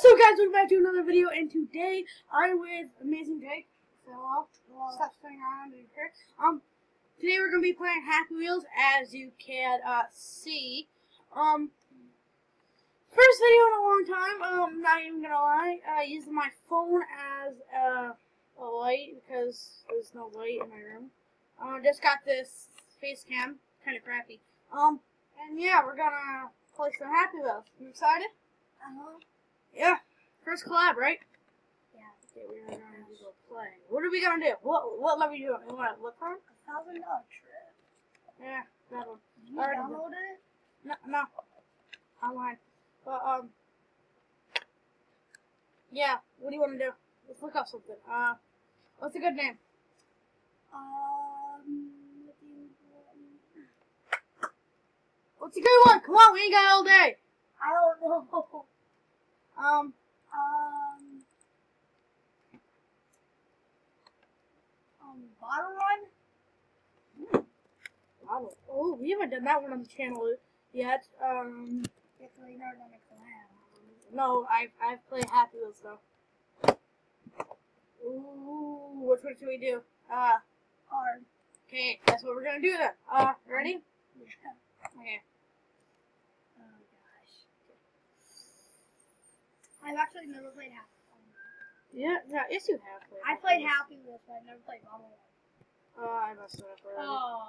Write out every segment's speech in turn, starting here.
So guys, welcome back to another video, and today I'm with Amazing Jake. So stop sitting around in here. Today we're gonna be playing Happy Wheels, as you can see. First video in a long time. Not even gonna lie. Using my phone as a light because there's no light in my room. Just got this face cam, kind of crappy. And yeah, we're gonna play some Happy Wheels. You excited? Yeah. First collab, right? Yeah. Okay, we're gonna go play. What are we gonna do? What level are you doing? You wanna look for him? $1,000 trip. Yeah, that one. You downloaded it? No. Online. But yeah. What do you wanna do? Let's look up something. What's a good name? What's a good one? Come on, we ain't got all day. I don't know. Bottle Run? Oh, we haven't done that one on the channel yet. No, I've played Happy Wheels though. Ooh, which one should we do? Hard. Okay, that's what we're gonna do then. Ready? Yeah. Okay. Oh gosh. I've actually never played Happy Wheels. Yeah, yes you have played. I played Happy Wheels, but I've never played Bottle Run. I messed it up already. Oh,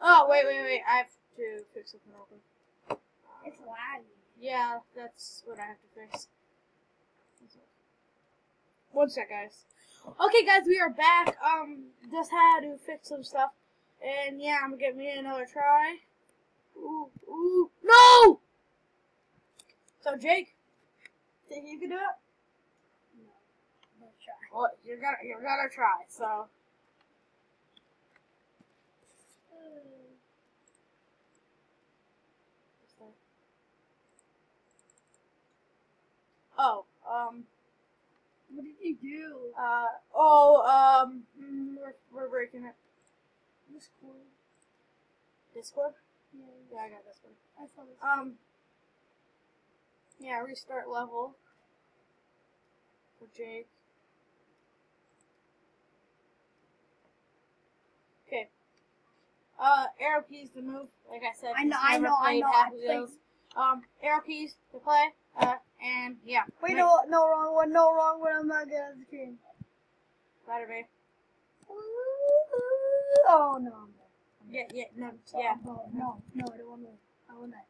Oh, wait. I have to fix something real quick. it's laggy. Yeah, that's what I have to fix. One sec, guys. Okay, guys, we are back. Just had to fix some stuff. And yeah, I'm gonna give me another try. Ooh, no! So, Jake, think you can do it? No. Let's try. Well, you're gonna try, so. Oh, What did you do? we're breaking it. Discord. Discord? Yeah. Yeah, I got Discord. I saw this. Yeah, restart level for Jake. Okay. Arrow keys to move. Like I said, I know. Arrow keys to play. And yeah. Wait, no wrong one. I'm not good at the game. Better be. Oh no. Yeah. No, I don't want to. I want that.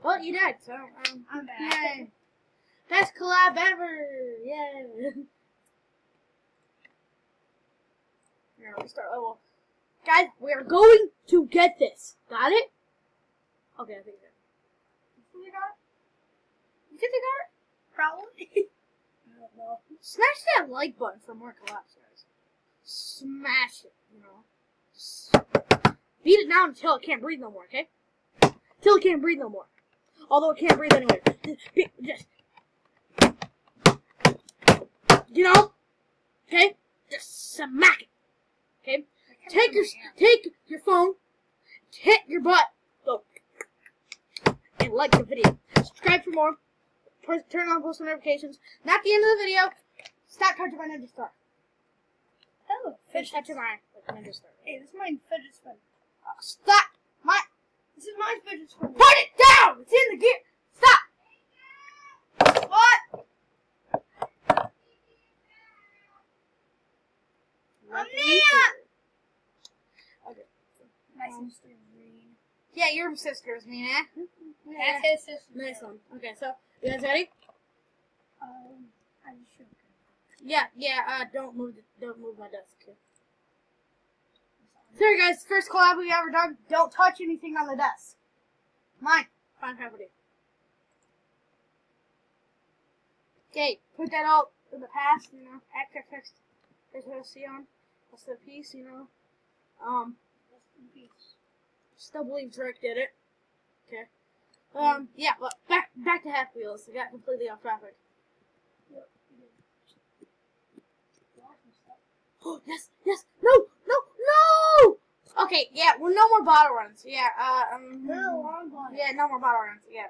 Well, you did, so I'm back. yay. Best collab ever! Yay! Here, restart level. Guys, we are going to get this. Got it? Okay, I think so. You got it? You think you got it? Probably. I don't know. Smash that like button for more collabs, guys. Smash it, you know. Just beat it down until it can't breathe no more, okay? Till it can't breathe no more. Although it can't breathe anyway. Just you know? Okay? Just smack it. Okay? Take your phone, hit your butt, go, and like the video. Subscribe for more. Turn on post notifications. Not the end of the video. Stop touching my Ninja Star. Oh, Finish touching my Ninja Star. Hey, this is my fidget spinner. Stop! This is my fidget spinner. Put it down! It's in the gear! Stop! What? Amina! Okay. My sister's green. Yeah, your sister's me, eh? That's his sister. Nice one. Okay, so, you guys ready? I'm sure. Yeah, don't move my desk. Okay. Sorry guys, first collab we've ever done. Don't touch anything on the desk. Mine. Fine property. Okay, put that all in the past, you know. X. There's no C on. That's the piece, you know. Still believe Drake did it. Okay. Yeah, but back to Happy Wheels. I got completely off topic. Oh, yes, no! Okay, yeah, well, no more bottle runs. Yeah, No, wrong one. yeah, no more bottle runs. Yeah.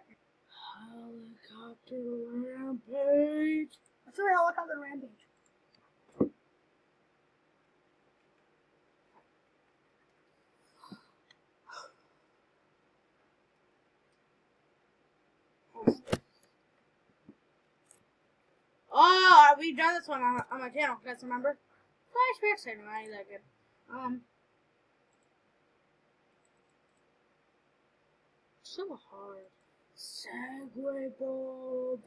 Helicopter rampage. Let's do a helicopter rampage. Oh, we've done this one on my channel. You guys remember? Flashbacks are not that good. So hard. Segway ball.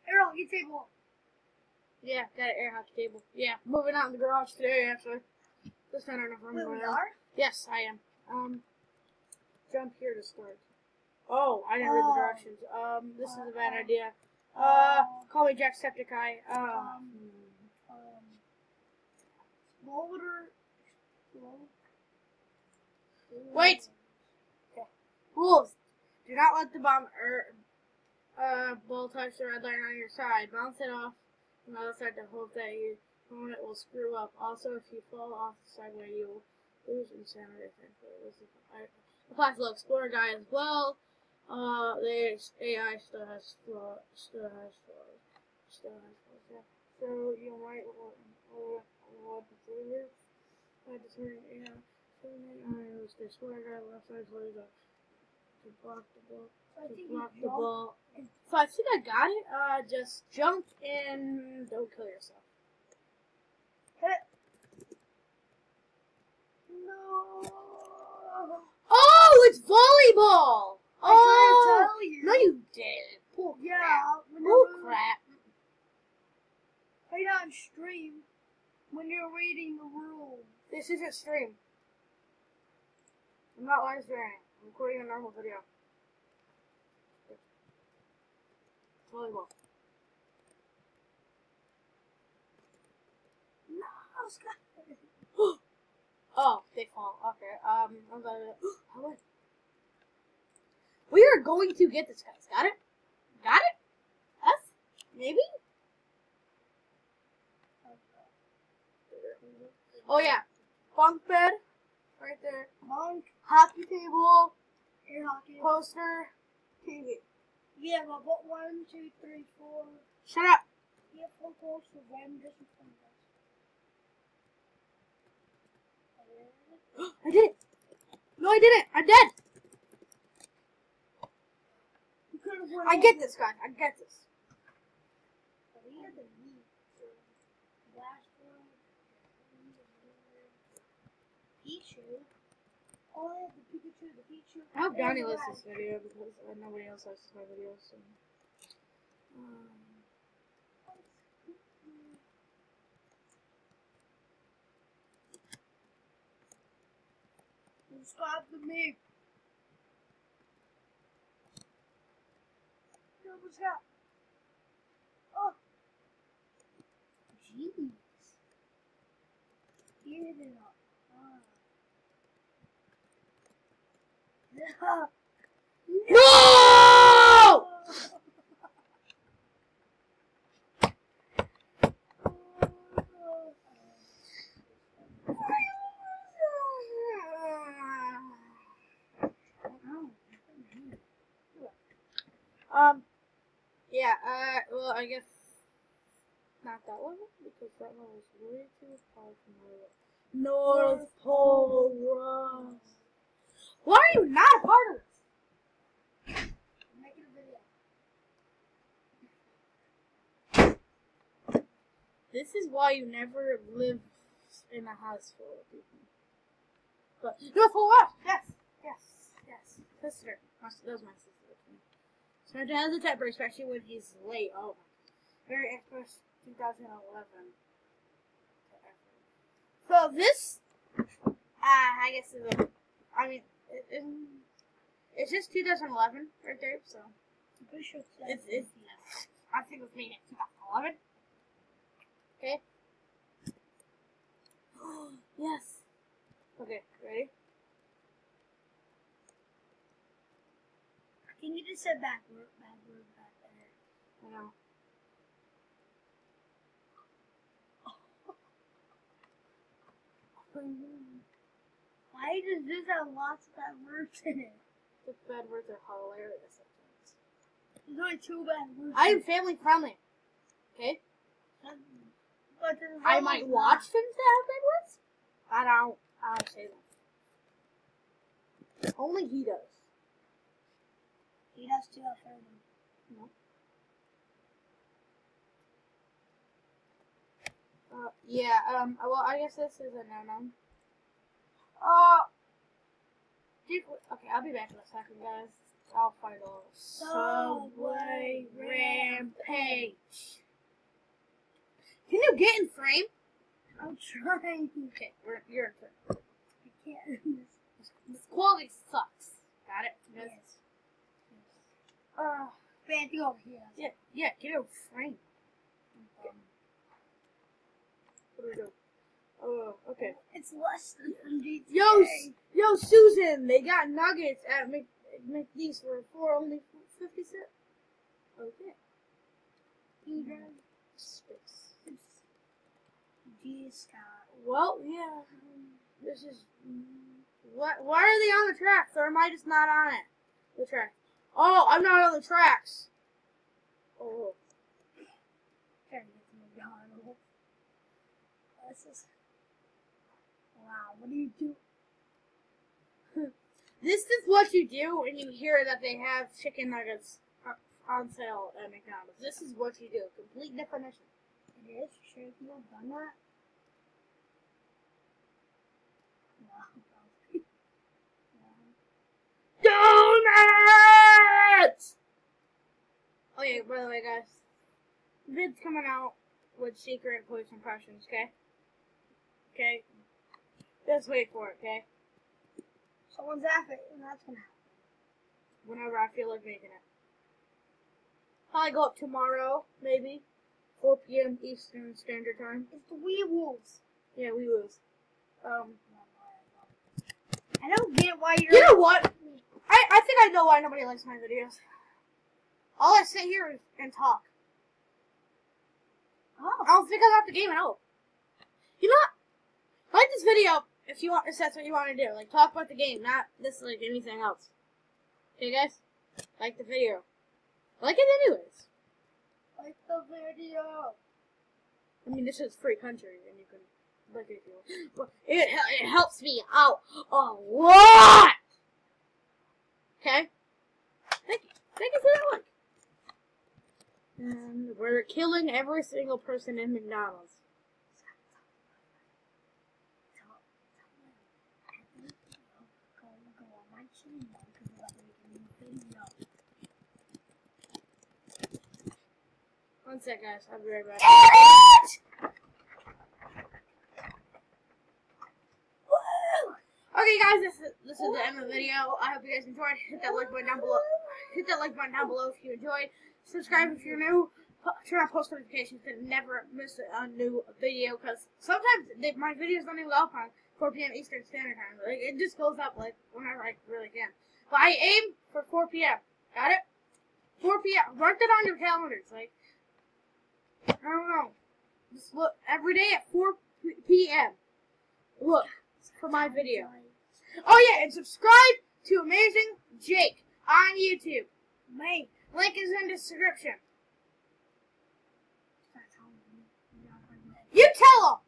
Air hockey table. Yeah, got an air hockey table. Yeah, moving out in the garage today, actually. Just I don't know if I'm Wait, going we to. are? Yes, I am. Jump here to start. Oh, I didn't read the directions. This is a bad idea. Call me Jacksepticeye. Boulder. Wait! Okay. Rules. Do not let the bomb ball touch the red line on your side. Bounce it off on the other side to hope that your opponent will screw up. Also, if you fall off the sideway, you will lose insanity. This applies to the Explorer guy as well. The AI still has flaws. Yeah. So you might want to do this by determining AI. So the Explorer guy left side to block the ball. So I think I got it. Just jump and don't kill yourself. No. Oh, it's volleyball! I tried to tell you. No, you didn't. Bull Yeah. crap. Bull crap. Right on stream when you're reading the rules. This isn't stream. I'm not live streaming. I'm recording a normal video. Volleyball. No, Scott. Oh, they fall. Okay. I'm glad. We are going to get this, guys. Got it? Got it? Us? Maybe? Oh, yeah. Bunk bed. Right there. Bunk. Hockey table. Air hockey. Poster. TV. Yeah, but what? 1, 2, 3, 4. Shut up. Yeah, 4 posters. One just in front of us. I did it. No, I didn't. I'm dead. I get this, guys. I get this. Pichu. Oh, I have the Pikachu, the Pichu. I hope Johnny likes this video because nobody else likes my videos. So. Subscribe to me. What's that? Oh. Jeez. Get it up. No! Yeah, well, I guess not that level, because that level is way too far from North Pole Run. Why are you not a part of this? I'm making a video. This is why you never live in a house full of people. But North Pole Run! Yes! Sister. That was my sister. So my dad has a temper, especially when he's late. Oh, very Xmas 2011. So this, I guess is a, I mean, it's just 2011 right there. So it's I think it was made in 2011. Okay. Yes. Okay. Ready? Can you just say backward back there? I know. Why does this have lots of that words in it? The bad words are hilarious. There's only 2 bad words. I am family friendly. Okay? But there's I almost might not. watch things that have bad words. I don't say them. Only he does. He does too, I've heard him. No. Yeah, well, I guess this is a no-no. Okay, I'll be back in a second, guys. I'll find a little Subway Rampage. Can you get in frame? I'm trying. Okay, you're in frame. I can't. This quality sucks. Got it? Yes. Yes. Fancy over here. Yeah, get in frame. What do we do? Oh, okay. It's less than from GTA. Yo, Susan, they got nuggets at McDee's for only 50 cents. Okay. You drive Space. G-Scott. Well, yeah. This is. Why are they on the tracks, or am I just not on it? The track. Oh, I'm not on the tracks. Oh. Trying to get to McDonald's. This is. Wow, what do you do? This is what you do when you hear that they have chicken nuggets on sale at McDonald's. This is what you do. Complete definition. It is? Sure if you have done that? No. Donuts! Oh yeah, by the way, guys. Vid's coming out with secret voice impressions, okay? Okay? Just wait for it, okay? Someone's after it, and that's gonna happen. Whenever I feel like making it. Probably go up tomorrow, maybe. 4 p.m. Eastern Standard Time. It's the Wee Wolves. Yeah, we lose. I don't get why you're. You know what? I think I know why nobody likes my videos. All I sit here and talk. Oh. I don't think I got the game at all. You know what? Like this video if you want. If that's what you want to do. Like talk about the game, not this like anything else. Okay, guys? Like the video. Like it anyways. Like the video. I mean, this is free country, and you can like it if you want. But it helps me out a lot. Okay? Thank you. Thank you for that like. And we're killing every single person in McDonald's. One sec, guys. I'll be right back. Okay, guys, this is the end of the video. I hope you guys enjoyed. Hit that like button down below. Hit that like button down below if you enjoyed. Subscribe if you're new. Turn on post notifications to never miss a new video. Because sometimes my videos don't even go up on 4 p.m. Eastern Standard Time. Like it just goes up like whenever I really can. But I aim for 4 p.m. Got it? 4 p.m. Mark that on your calendars. Like I don't know. Just look every day at 4 p.m. Look for my video. Oh yeah, and subscribe to Amazing Jake on YouTube. Mate. Link is in the description. You tell them.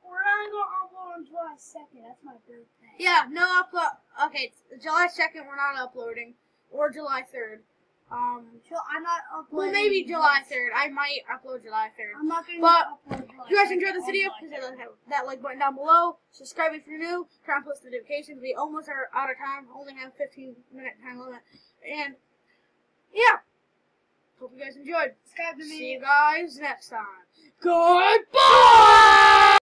We're not going to upload on July 2nd. That's my birthday. Yeah, no upload. Okay, it's July 2nd we're not uploading. Or July 3rd. I'm not uploading. Well, maybe July 3rd. I might upload July 3rd. I'm not going to If upload July you guys 2nd enjoyed this video, please hit that like button down below. Subscribe if you're new. Turn on post notifications. We almost are out of time. Only have 15-minute time limit. And, yeah. Hope you guys enjoyed. Subscribe to me. See you guys next time. Goodbye!